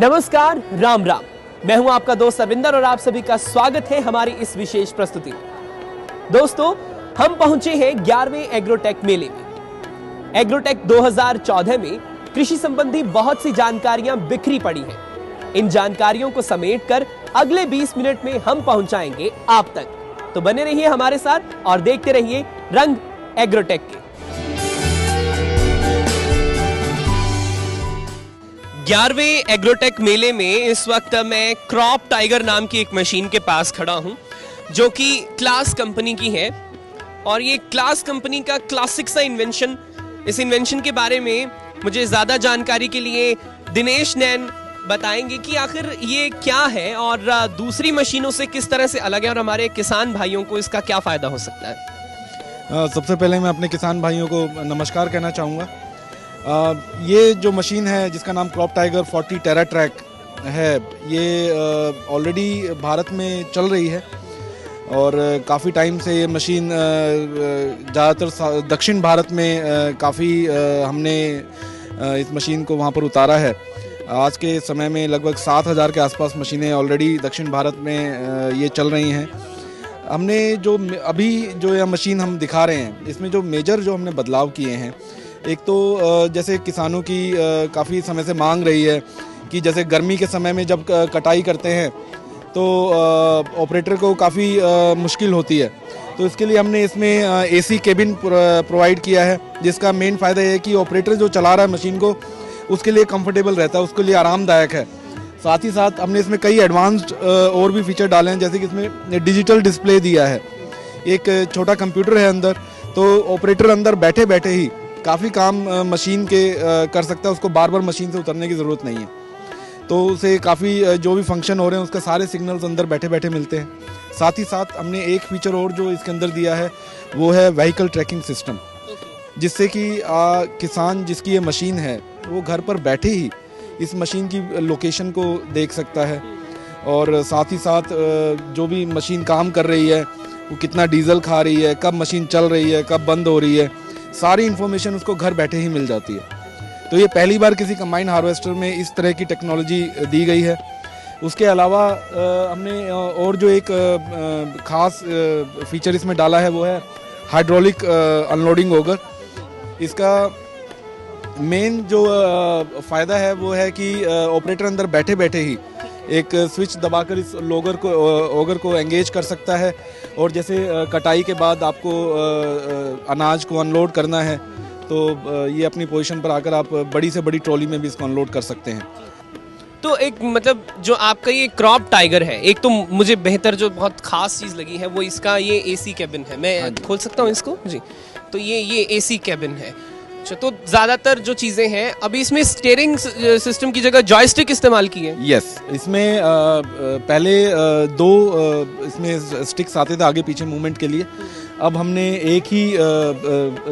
नमस्कार, राम राम। मैं हूं आपका दोस्त अरविंदर और आप सभी का स्वागत है हमारी इस विशेष प्रस्तुति में। दोस्तों, हम पहुंचे हैं 11वें एग्रोटेक मेले में। एग्रोटेक 2014 में कृषि संबंधी बहुत सी जानकारियां बिखरी पड़ी हैं। इन जानकारियों को समेटकर अगले 20 मिनट में हम पहुंचाएंगे आप तक। तो बने रहिए हमारे साथ और देखते रहिए रंग एग्रोटेक के। 11वें एग्रोटेक मेले में इस वक्त मैं क्रॉप टाइगर नाम की एक मशीन के पास खड़ा हूं, जो कि क्लास कंपनी की है। और ये क्लास कंपनी का क्लासिक सा इन्वेंशन, इस इन्वेंशन के बारे में मुझे ज़्यादा जानकारी के लिए दिनेश नैन बताएंगे कि आखिर ये क्या है और दूसरी मशीनों से किस तरह से अलग है और हमारे किसान भाइयों को इसका क्या फ़ायदा हो सकता है। सबसे पहले मैं अपने किसान भाइयों को नमस्कार कहना चाहूँगा। ये जो मशीन है जिसका नाम क्रॉप टाइगर 40 टेरा ट्रैक है, ये ऑलरेडी भारत में चल रही है और काफ़ी टाइम से ये मशीन ज़्यादातर दक्षिण भारत में काफ़ी हमने इस मशीन को वहाँ पर उतारा है। आज के समय में लगभग 7,000 के आसपास मशीनें ऑलरेडी दक्षिण भारत में ये चल रही हैं। हमने जो अभी जो यह मशीन हम दिखा रहे हैं, इसमें जो मेजर जो हमने बदलाव किए हैं, एक तो जैसे किसानों की काफ़ी समय से मांग रही है कि जैसे गर्मी के समय में जब कटाई करते हैं तो ऑपरेटर को काफ़ी मुश्किल होती है। तो इसके लिए हमने इसमें एसी केबिन प्रोवाइड किया है, जिसका मेन फ़ायदा ये है कि ऑपरेटर जो चला रहा है मशीन को, उसके लिए कंफर्टेबल रहता है, उसके लिए आरामदायक है। साथ ही साथ हमने इसमें कई एडवांस्ड और भी फीचर डाले हैं, जैसे कि इसमें डिजिटल डिस्प्ले दिया है, एक छोटा कंप्यूटर है अंदर, तो ऑपरेटर अंदर बैठे बैठे ही काफ़ी काम मशीन के कर सकता है, उसको बार बार मशीन से उतरने की ज़रूरत नहीं है। तो उसे काफ़ी जो भी फंक्शन हो रहे हैं उसके सारे सिग्नल्स अंदर बैठे बैठे मिलते हैं। साथ ही साथ हमने एक फीचर और जो इसके अंदर दिया है वो है व्हीकल ट्रैकिंग सिस्टम, जिससे कि किसान जिसकी ये मशीन है वो घर पर बैठे ही इस मशीन की लोकेशन को देख सकता है। और साथ ही साथ जो भी मशीन काम कर रही है वो कितना डीजल खा रही है, कब मशीन चल रही है, कब बंद हो रही है, सारी इन्फॉर्मेशन उसको घर बैठे ही मिल जाती है। तो ये पहली बार किसी कंबाइन हार्वेस्टर में इस तरह की टेक्नोलॉजी दी गई है। उसके अलावा हमने और जो एक ख़ास फीचर इसमें डाला है वो है हाइड्रोलिक अनलोडिंग ऑगर। इसका मेन जो फ़ायदा है वो है कि ऑपरेटर अंदर बैठे बैठे ही एक स्विच दबाकर इस ऑगर को एंगेज कर सकता है। और जैसे कटाई के बाद आपको अनाज को अनलोड करना है तो ये अपनी पोजीशन पर आकर आप बड़ी से बड़ी ट्रॉली में भी इसको अनलोड कर सकते हैं। तो एक मतलब जो आपका ये क्रॉप टाइगर है, एक तो मुझे बेहतर जो बहुत खास चीज़ लगी है वो इसका ये एसी कैबिन है। मैं खोल सकता हूँ इसको जी? तो ये एसी कैबिन है। अच्छा, तो ज़्यादातर जो चीज़ें हैं अभी इसमें स्टीयरिंग सिस्टम की जगह जॉयस्टिक इस्तेमाल की है। यस, इसमें पहले दो इसमें स्टिक्स आते थे आगे पीछे मूवमेंट के लिए। अब हमने एक ही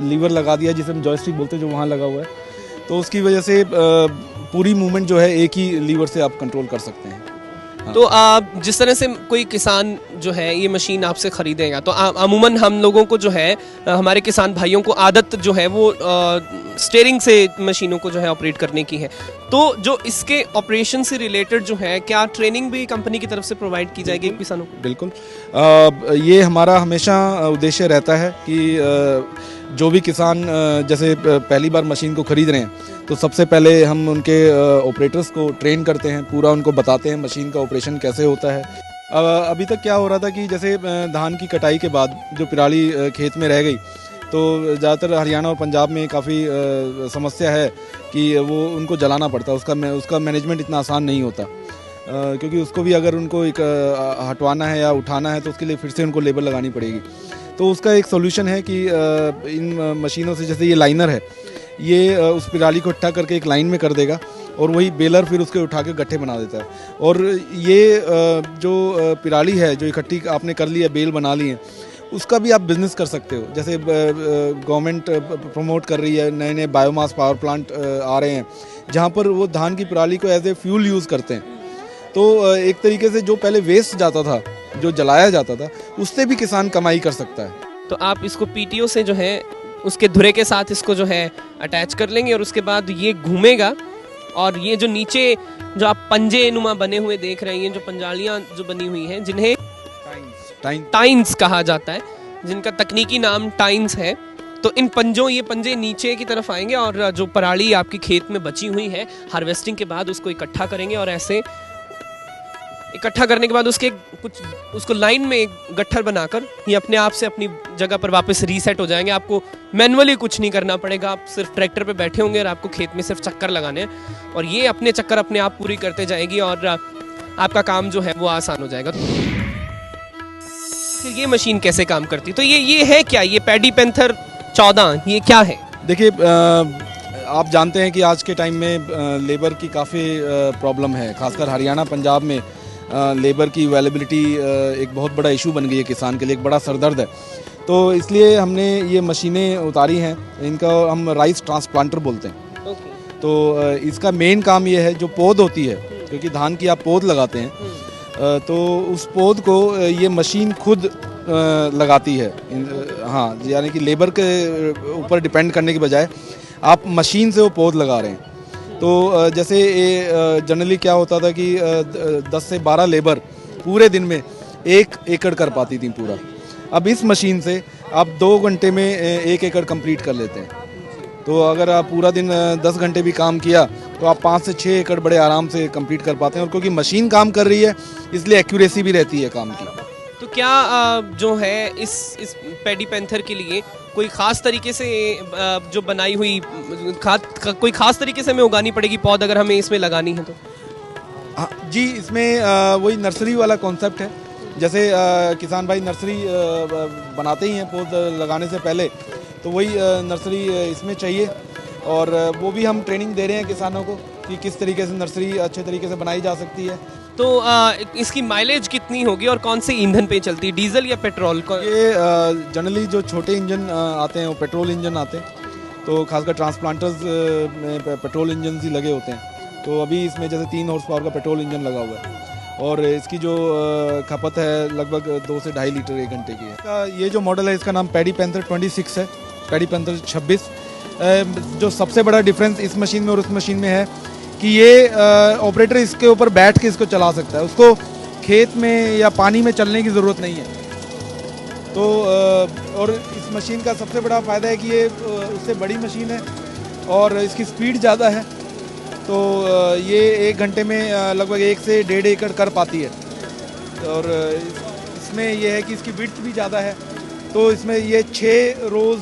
लीवर लगा दिया जिसे हम जॉयस्टिक बोलते हैं, जो वहाँ लगा हुआ है। तो उसकी वजह से पूरी मूवमेंट जो है एक ही लीवर से आप कंट्रोल कर सकते हैं। हाँ। तो आप जिस तरह से कोई किसान जो है ये मशीन आपसे खरीदेगा, तो अमूमन हम लोगों को जो है, हमारे किसान भाइयों को आदत जो है वो स्टीयरिंग से मशीनों को जो है ऑपरेट करने की है। तो जो इसके ऑपरेशन से रिलेटेड जो है, क्या ट्रेनिंग भी कंपनी की तरफ से प्रोवाइड की जाएगी किसानों को? बिल्कुल, ये हमारा हमेशा उद्देश्य रहता है कि जो भी किसान जैसे पहली बार मशीन को खरीद रहे हैं तो सबसे पहले हम उनके ऑपरेटर्स को ट्रेन करते हैं, पूरा उनको बताते हैं मशीन का ऑपरेशन कैसे होता है। अभी तक क्या हो रहा था कि जैसे धान की कटाई के बाद जो पराली खेत में रह गई, तो ज़्यादातर हरियाणा और पंजाब में काफ़ी समस्या है कि वो उनको जलाना पड़ता है। उसका मैनेजमेंट इतना आसान नहीं होता, क्योंकि उसको भी अगर उनको एक हटवाना है या उठाना है तो उसके लिए फिर से उनको लेबर लगानी पड़ेगी। तो उसका एक सोल्यूशन है कि इन मशीनों से, जैसे ये लाइनर है, ये उस पराली को इकट्ठा करके एक लाइन में कर देगा और वही बेलर फिर उसके उठा के गट्ठे बना देता है। और ये जो पराली है जो इकट्ठी आपने कर ली है, बेल बना ली है, उसका भी आप बिज़नेस कर सकते हो। जैसे गवर्नमेंट प्रमोट कर रही है, नए नए बायोमास पावर प्लांट आ रहे हैं जहाँ पर वो धान की पराली को एज ए फ्यूल यूज़ करते हैं। तो एक तरीके से जो पहले वेस्ट जाता था, जो जलाया जाता था, उससे भी किसान कमाई कर सकता है। तो आप इसको पीटीओ से जो है उसके धुरे के साथ इसको जो है अटैच कर लेंगे और उसके बाद ये घूमेगा और ये जो नीचे जो आप पंजे नुमा बने हुए देख रहे हैं, जो पंजालियां जो बनी हुई हैं, जिन्हें टाइन्स कहा जाता है, जिनका तकनीकी नाम टाइन्स है। तो इन पंजों, ये पंजे नीचे की तरफ आएंगे और जो पराली आपकी खेत में बची हुई है हार्वेस्टिंग के बाद उसको इकट्ठा करेंगे, और ऐसे इकट्ठा करने के बाद उसको लाइन में गट्ठर बनाकर ये अपने आप से अपनी जगह पर वापस रीसेट हो जाएंगे। आपको मैनुअली कुछ नहीं करना पड़ेगा, आप सिर्फ ट्रैक्टर पे बैठे होंगे और आपको खेत में सिर्फ चक्कर लगाने हैं और ये अपने चक्कर अपने आप पूरी करते जाएगी और आपका काम जो है वो आसान हो जाएगा। फिर ये मशीन कैसे काम करती है? तो ये है क्या, ये पैडी पैंथर 14 ये क्या है? देखिए, आप जानते हैं कि आज के टाइम में लेबर की काफ़ी प्रॉब्लम है, खासकर हरियाणा पंजाब में लेबर की अवेलेबिलिटी एक बहुत बड़ा इशू बन गई है, किसान के लिए एक बड़ा सरदर्द है। तो इसलिए हमने ये मशीनें उतारी हैं, इनका हम राइस ट्रांसप्लांटर बोलते हैं। तो इसका मेन काम ये है, जो पौध होती है, क्योंकि धान की आप पौध लगाते हैं, तो उस पौध को ये मशीन खुद लगाती है। हाँ, यानी कि लेबर के ऊपर डिपेंड करने के बजाय आप मशीन से वो पौध लगा रहे हैं। तो जैसे ये जनरली क्या होता था कि 10 से 12 लेबर पूरे दिन में 1 एकड़ कर पाती थी पूरा। अब इस मशीन से आप 2 घंटे में 1 एकड़ कंप्लीट कर लेते हैं। तो अगर आप पूरा दिन 10 घंटे भी काम किया तो आप 5 से 6 एकड़ बड़े आराम से कंप्लीट कर पाते हैं, और क्योंकि मशीन काम कर रही है इसलिए एक्यूरेसी भी रहती है काम की। तो क्या जो है इस पैडी पैंथर के लिए कोई खास तरीके से जो बनाई हुई कोई खास तरीके से हमें उगानी पड़ेगी पौध अगर हमें इसमें लगानी है तो? हाँ जी, इसमें वही नर्सरी वाला कॉन्सेप्ट है। जैसे किसान भाई नर्सरी बनाते ही हैं पौध लगाने से पहले, तो वही नर्सरी इसमें चाहिए, और वो भी हम ट्रेनिंग दे रहे हैं किसानों को कि किस तरीके से नर्सरी अच्छे तरीके से बनाई जा सकती है। तो इसकी माइलेज कितनी होगी और कौन से ईंधन पे चलती है, डीजल या पेट्रोल? ये जनरली जो छोटे इंजन आते हैं वो पेट्रोल इंजन आते हैं, तो खासकर ट्रांसप्लांटर्स में पेट्रोल इंजन ही लगे होते हैं। तो अभी इसमें जैसे 3 हॉर्स पावर का पेट्रोल इंजन लगा हुआ है, और इसकी जो खपत है लगभग 2 से 2.5 लीटर 1 घंटे की है। ये जो मॉडल है इसका नाम पैडी पैंथर 26 है, पैडी पैंथर 26। जो सबसे बड़ा डिफरेंस इस मशीन में और उस मशीन में है कि ये ऑपरेटर इसके ऊपर बैठ के इसको चला सकता है, उसको खेत में या पानी में चलने की ज़रूरत नहीं है। तो और इस मशीन का सबसे बड़ा फ़ायदा है कि ये उससे बड़ी मशीन है और इसकी स्पीड ज़्यादा है। तो ये 1 घंटे में लगभग 1 से 1.5 एकड़ कर पाती है, और इसमें यह है कि इसकी विड्थ भी ज़्यादा है, तो इसमें ये 6 रोज़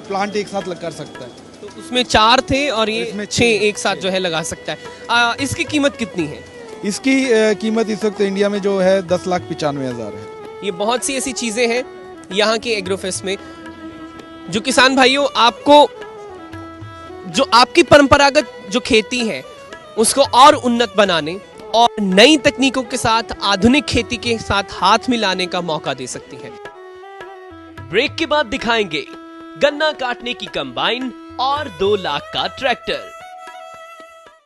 प्लांट एक साथ कर सकता है। तो उसमें 4 थे और ये इसमें 6 एक साथ जो है लगा सकता है। इसकी कीमत कितनी है? इसकी कीमत इस वक्त इंडिया में जो है 10,95,000 है। ये बहुत सी ऐसी चीज़ें हैं यहाँ के एग्रोफेस्ट में जो किसान भाइयों आपको, जो आपकी परंपरागत जो खेती है उसको और उन्नत बनाने और नई तकनीकों के साथ आधुनिक खेती के साथ हाथ मिलाने का मौका दे सकती है। ब्रेक के बाद दिखाएंगे गन्ना काटने की कंबाइन और 2 लाख का ट्रैक्टर।